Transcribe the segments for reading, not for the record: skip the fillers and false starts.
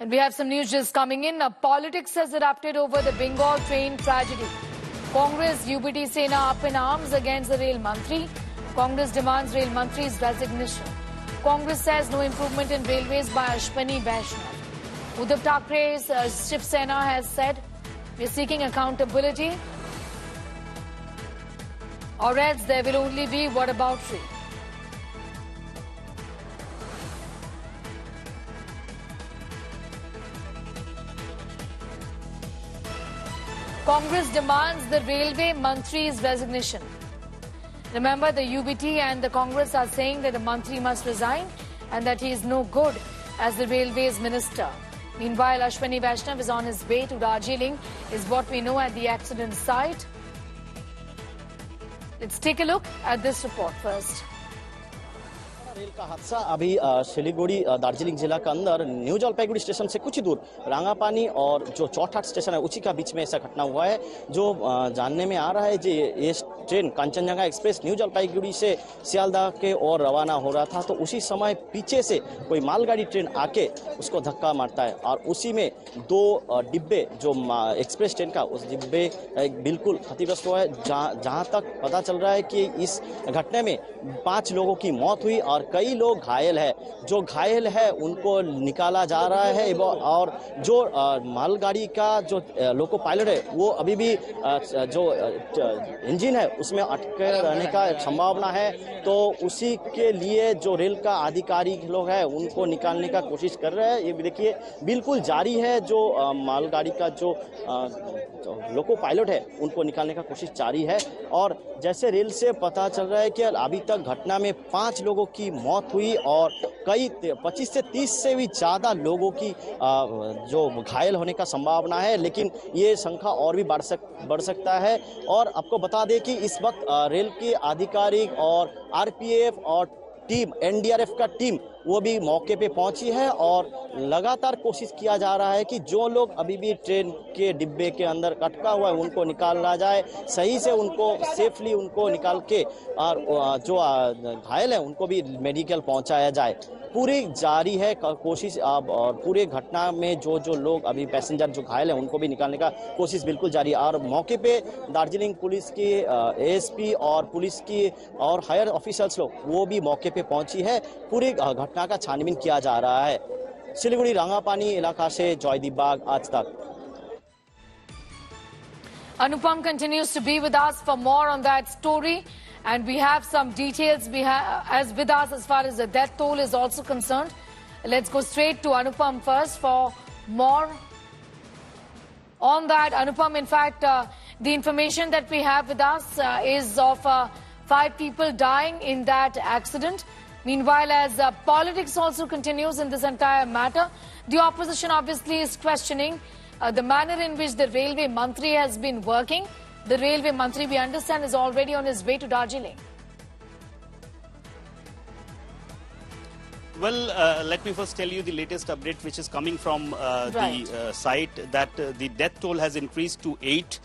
And we have some news just coming in. Politics has erupted over the Bengal train tragedy. Congress UBT Sena up in arms against the Rail Mantri. Congress demands Rail Mantri's resignation. Congress says no improvement in railways by Ashwini Vaishnav. Uddhav Thackeray's Shiv Sena has said, we are seeking accountability, or else there will only be whataboutery. Congress demands the Railway Mantri's resignation. Remember, the UBT and the Congress are saying that the Mantri must resign and that he is no good as the Railways Minister. Meanwhile, Ashwini Vaishnav is on his way to Darjeeling, is what we know at the accident site. Let's take a look at this report first. Rail का हादसा अभी सिलीगुड़ी दार्जिलिंग जिला के अंदर new Jalpaiguri station से कुछ दूर रांगापानी और जो चौठाट स्टेशन है उसी का बीच में ऐसा घटना हुआ है। जो जानने में आ रहा है कि ये train Kanchenjunga express new Jalpaiguri से सियालदह के ओर रवाना हो रहा था, तो उसी समय पीछे से कोई मालगाड़ी ट्रेन आके उसको धक्का मारता है और उसी में दो डिब्बे जो एक्सप्रेस ट्रेन का उस डिब्बे बिल्कुल क्षतिग्रस्त हुआ है। जहां तक पता चल रहा है कि इस घटने में 5 लोगों की मौत हुई और कई लोग घायल है। जो घायल है उनको निकाला जा रहा है और जो मालगाड़ी का जो लोको पायलट है वो अभी भी जो इंजन है उसमें अटके रहने का संभावना है, तो उसी के लिए जो रेल का आधिकारिक लोग हैं उनको निकालने का कोशिश कर रहे हैं। ये देखिए बिल्कुल जारी है, जो मालगाड़ी का जो लोको पायलट है उनको निकालने का कोशिश जारी है। और जैसे रेल से पता चल रहा है कि अभी तक घटना में 5 लोगों की मौत हुई और कई 25 से 30 से भी ज़्यादा लोगों की जो घायल होने का संभावना है, लेकिन ये संख्या और भी बढ़ सकता है। और आपको बता दें कि इस वक्त रेल के आधिकारिक और आरपीएफ और टीम एनडीआरएफ का टीम वो भी मौके पे पहुंची है और लगातार कोशिश किया जा रहा है कि जो लोग अभी भी ट्रेन के डिब्बे के अंदर अटका हुआ है उनको निकाला जाए, सही से उनको सेफली उनको निकाल के और जो घायल है उनको भी मेडिकल पहुंचाया जाए। पूरी जारी है कोशिश और पूरे घटना में जो लोग अभी पैसेंजर जो घायल हैं उनको भी निकालने का कोशिश बिल्कुल जारी है। और मौके पे दार्जिलिंग पुलिस की एएसपी और पुलिस की और हायर ऑफिसर्स लोग वो भी मौके पे पहुंची है। पूरी घटना का छानबीन किया जा रहा है। सिलीगुड़ी रांगापानी इलाका से जॉयदीप बाग, आज तक। Anupam continues to be with us for more on that story, and we have some details as with us as far as the death toll is also concerned. Let's go straight to Anupam first for more on that. Anupam, in fact, the information that we have with us is of 5 people dying in that accident. Meanwhile, as politics also continues in this entire matter, the opposition obviously is questioning the manner in which the Railway Mantri has been working. The Railway Mantri, we understand, is already on his way to Darjeeling. Well, let me first tell you the latest update which is coming from the site, that the death toll has increased to 8.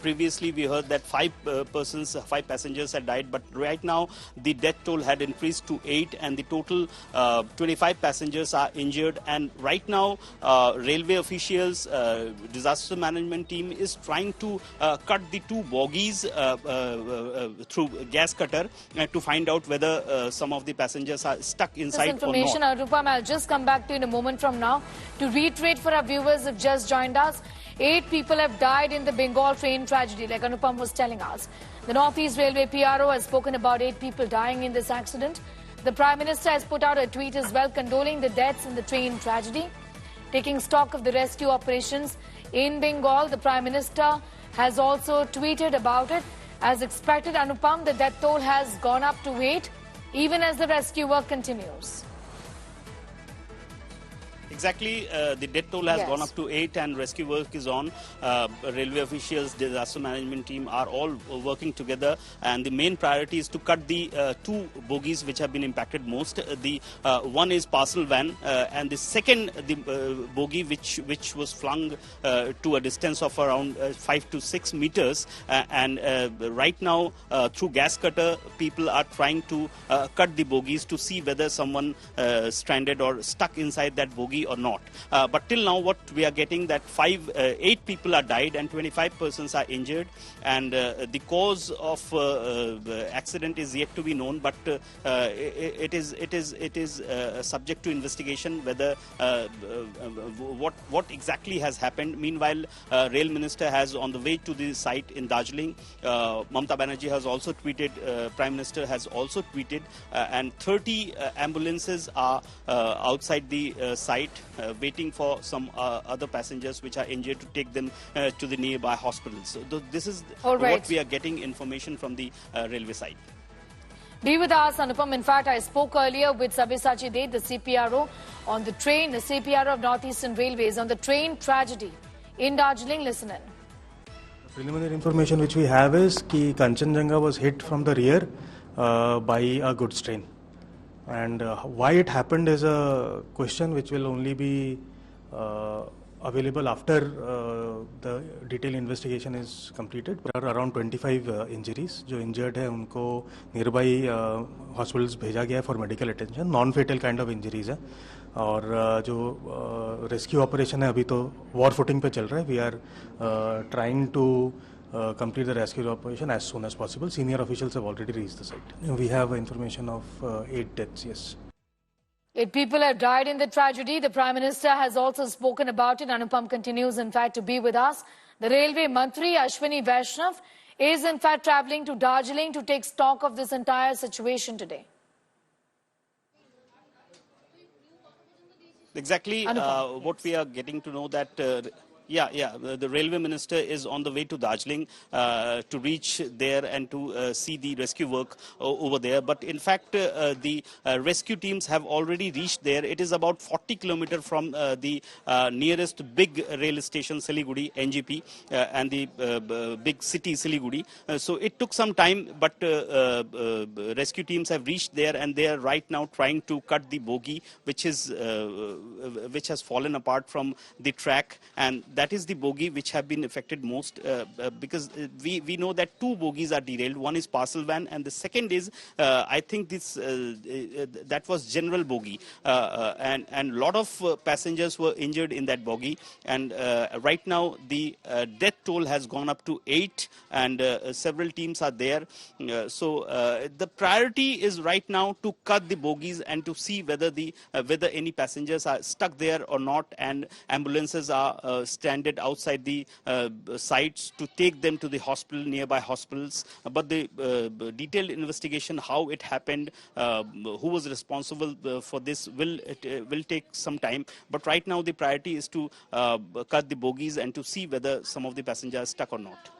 Previously we heard that 5 passengers had died, but right now the death toll had increased to 8 and the total 25 passengers are injured. And right now railway officials, disaster management team is trying to cut the 2 bogies through gas cutter to find out whether some of the passengers are stuck inside information, or not. Anupam, I'll just come back to you in a moment from now. To reiterate for our viewers who have just joined us, 8 people have died in the Bengal train tragedy, like Anupam was telling us. The Northeast Railway PRO has spoken about 8 people dying in this accident. The Prime Minister has put out a tweet as well, condoling the deaths in the train tragedy. Taking stock of the rescue operations in Bengal, the Prime Minister has also tweeted about it. As expected, Anupam, the death toll has gone up to 8. Even as the rescue work continues. Exactly, the death toll has gone up to 8 and rescue work is on. Railway officials, disaster management team are all working together, and the main priority is to cut the 2 bogies which have been impacted most. The one is parcel van, and the second bogie which was flung to a distance of around 5 to 6 meters. Right now, through gas cutter, people are trying to cut the bogies to see whether someone stranded or stuck inside that bogie bogie or not. But till now, what we are getting that 8 people are died and 25 persons are injured, and the cause of accident is yet to be known. But it is subject to investigation whether what exactly has happened. Meanwhile, Rail Minister has on the way to the site in Darjeeling. Mamata Banerjee has also tweeted. Prime Minister has also tweeted, and 30 ambulances are outside the site waiting for some other passengers which are injured to take them to the nearby hospitals. So this is what we are getting information from the railway side. Be with us, Anupam. In fact, I spoke earlier with Sabyasachi Deb, the CPRO on the train, the CPRO of Northeastern Railways, on the train tragedy in Darjeeling. Listen in. The preliminary information which we have is that Kanchenjunga was hit from the rear by a goods train. And why it happened is a question which will only be available after the detailed investigation is completed. There are around 25 injuries. जो injured है उनको nearby hospitals भेजा गया है for medical attention. Non-fatal kind of injuries है. और जो rescue operation है अभी तो war footing पे चल रहा है. We are trying to complete the rescue operation as soon as possible. Senior officials have already reached the site. We have information of 8 deaths. Yes. 8 people have died in the tragedy. The Prime Minister has also spoken about it. Anupam continues, in fact, to be with us. The Railway Mantri, Ashwini Vaishnav, is, in fact, travelling to Darjeeling to take stock of this entire situation today. Exactly what we are getting to know that... the Railway Minister is on the way to Darjeeling to reach there and to see the rescue work over there. But in fact, the rescue teams have already reached there. It is about 40 kilometers from the nearest big rail station, Siliguri, NGP, and the big city, Siliguri. So it took some time, but rescue teams have reached there, and they are right now trying to cut the bogie, which has fallen apart from the track, and that is the bogie which have been affected most because we know that 2 bogies are derailed. One is parcel van, and the second is I think this that was general bogie, and lot of passengers were injured in that bogie. And right now the death toll has gone up to 8, and several teams are there. So the priority is right now to cut the bogies and to see whether whether any passengers are stuck there or not, and ambulances are stranded outside the sites to take them to the nearby hospitals. But the detailed investigation, how it happened, who was responsible for this, will take some time. But right now the priority is to cut the bogies and to see whether some of the passengers are stuck or not.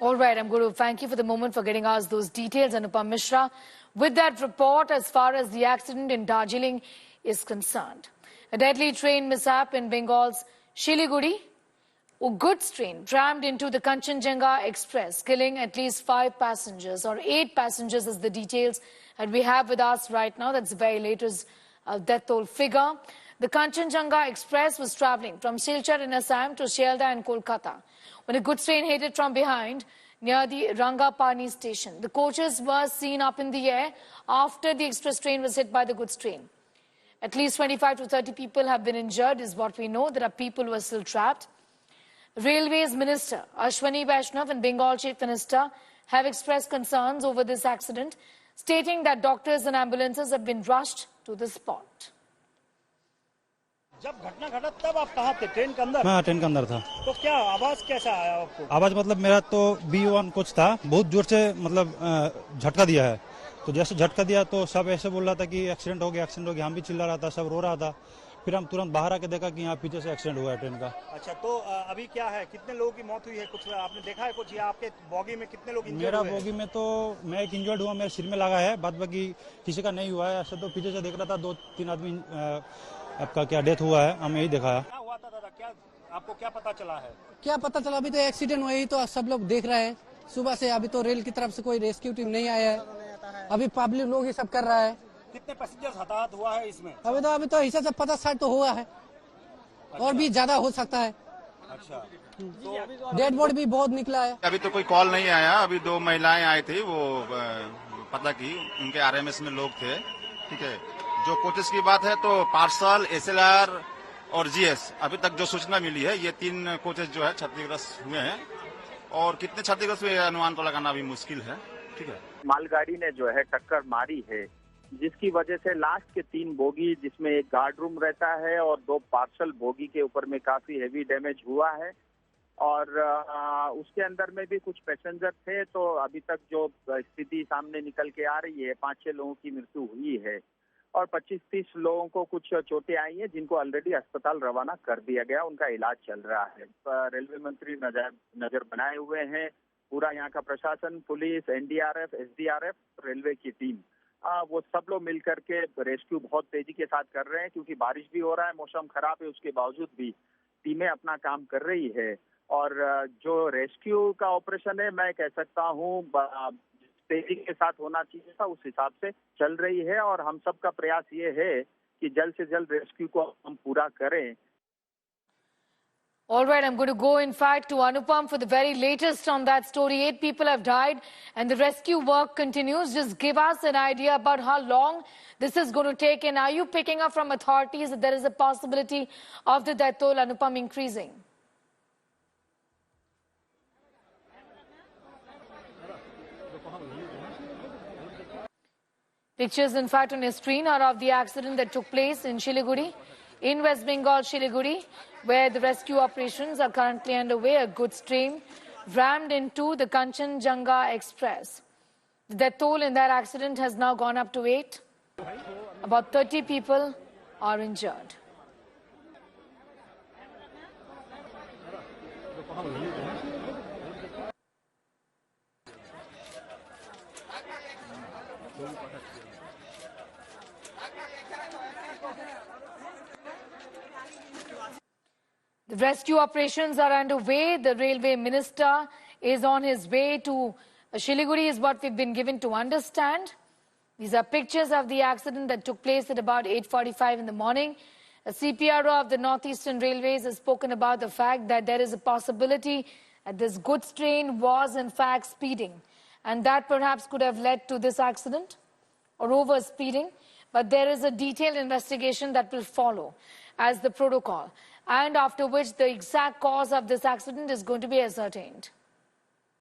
All right, I'm going to thank you for the moment for getting us those details, Anupam Mishra, with that report as far as the accident in Darjeeling is concerned. A deadly train mishap in Bengal's Siliguri. A goods train rammed into the Kanchenjunga Express, killing at least 5 passengers, or 8 passengers is the details that we have with us right now. That's the very latest death toll figure. The Kanchenjunga Express was travelling from Silchar in Assam to Shialdah in Kolkata when a goods train hit it from behind near the Rangapani station. The coaches were seen up in the air after the express train was hit by the goods train. At least 25 to 30 people have been injured, is what we know. There are people who are still trapped. Railways Minister Ashwini Vaishnav and Bengal Chief Minister have expressed concerns over this accident, stating that doctors and ambulances have been rushed to the spot. जब घटना घटा तब आप कहाँ थे? Train के अंदर? मैं ट्रेन के अंदर था। तो क्या आवाज कैसा आया आपको? आवाज मतलब मेरा तो B1 कोच था, बहुत जोर से मतलब झटका दिया है। तो जैसे झटका दिया तो सब ऐसे बोल रहा था कि एक्सीडेंट हो गया, हम भी चिल्ला रहा था, सब रो रहा था। फिर हम तुरंत बाहर आके देखा कि यहाँ पीछे से एक्सीडेंट हुआ है ट्रेन का। अच्छा, तो अभी क्या है, कितने लोगों की मौत हुई है, कुछ आपने देखा है कुछ, या आपके बॉगी में कितने लोग इंजर्ड हुए? मेरा बॉगी में तो मैं एक इंजर्ड हुआ, मेरे सिर में लगा है, बाद बाकी किसी का नहीं हुआ है। ऐसे तो पीछे से देख रहा था 2-3 आदमी आपका क्या डेथ हुआ है, हमें यही देखा है। क्या हुआ था दादा, क्या आपको क्या पता चला है? क्या पता चला, अभी तो एक्सीडेंट हुआ ही तो सब लोग देख रहे हैं सुबह से। अभी तो रेल की तरफ से कोई रेस्क्यू टीम नहीं आया है, अभी पब्लिक लोग ही सब कर रहा है। कितने पैसेंजर्स हताहत हुआ है इसमें? अभी तो हिसाब से 50-60 तो हुआ है। अच्छा। और भी ज्यादा हो सकता है। अच्छा, तो डेड बॉडी भी बहुत निकला है। अभी तो कोई कॉल नहीं आया। अभी 2 महिलाएं आई थी, वो पता की उनके RMS में लोग थे, ठीक है। जो कोचेस की बात है तो पार्सल, एसएलआर और जीएस अभी तक जो सूचना मिली है ये 3 कोचेस जो है क्षतिग्रस्त हुए हैं और कितने क्षतिग्रस्त हुए अनुमान तो लगाना अभी मुश्किल है। ठीक है, मालगाड़ी ने जो है टक्कर मारी है जिसकी वजह से लास्ट के 3 बोगी जिसमें एक गार्ड रूम रहता है और 2 पार्सल बोगी के ऊपर में काफी हेवी डैमेज हुआ है और उसके अंदर में भी कुछ पैसेंजर थे। तो अभी तक जो स्थिति सामने निकल के आ रही है 5-6 लोगों की मृत्यु हुई है और 25-30 लोगों को कुछ चोटें आई हैं जिनको ऑलरेडी अस्पताल रवाना कर दिया गया, उनका इलाज चल रहा है। रेलवे मंत्री नजर बनाए हुए हैं, पूरा यहाँ का प्रशासन, पुलिस, एनडीआरएफ, एसडीआरएफ, रेलवे की टीम, वो सब लोग मिलकर के रेस्क्यू बहुत तेजी के साथ कर रहे हैं क्योंकि बारिश भी हो रहा है, मौसम खराब है, उसके बावजूद भी टीमें अपना काम कर रही है। और जो रेस्क्यू का ऑपरेशन है मैं कह सकता हूँ तेजी के साथ होना चाहिए था उस हिसाब से चल रही है और हम सब का प्रयास ये है कि जल्द से जल्द रेस्क्यू को हम पूरा करें। All right, I'm going to go in fact to Anupam for the very latest on that story. 8 people have died and the rescue work continues. Just give us an idea about how long this is going to take and are you picking up from authorities that there is a possibility of the death toll, Anupam, increasing? Pictures in fact on your screen are of the accident that took place in Siliguri, in West Bengal, Siliguri, where the rescue operations are currently underway. A goods train rammed into the Kanchenjunga Express. The death toll in that accident has now gone up to 8. About 30 people are injured. The rescue operations are underway. The railway minister is on his way to Siliguri is what we've been given to understand. These are pictures of the accident that took place at about 8:45 in the morning. A CPRO of the Northeastern Railways has spoken about the fact that there is a possibility that this goods train was in fact speeding and that perhaps could have led to this accident or over speeding. But there is a detailed investigation that will follow as the protocol, and after which the exact cause of this accident is going to be ascertained.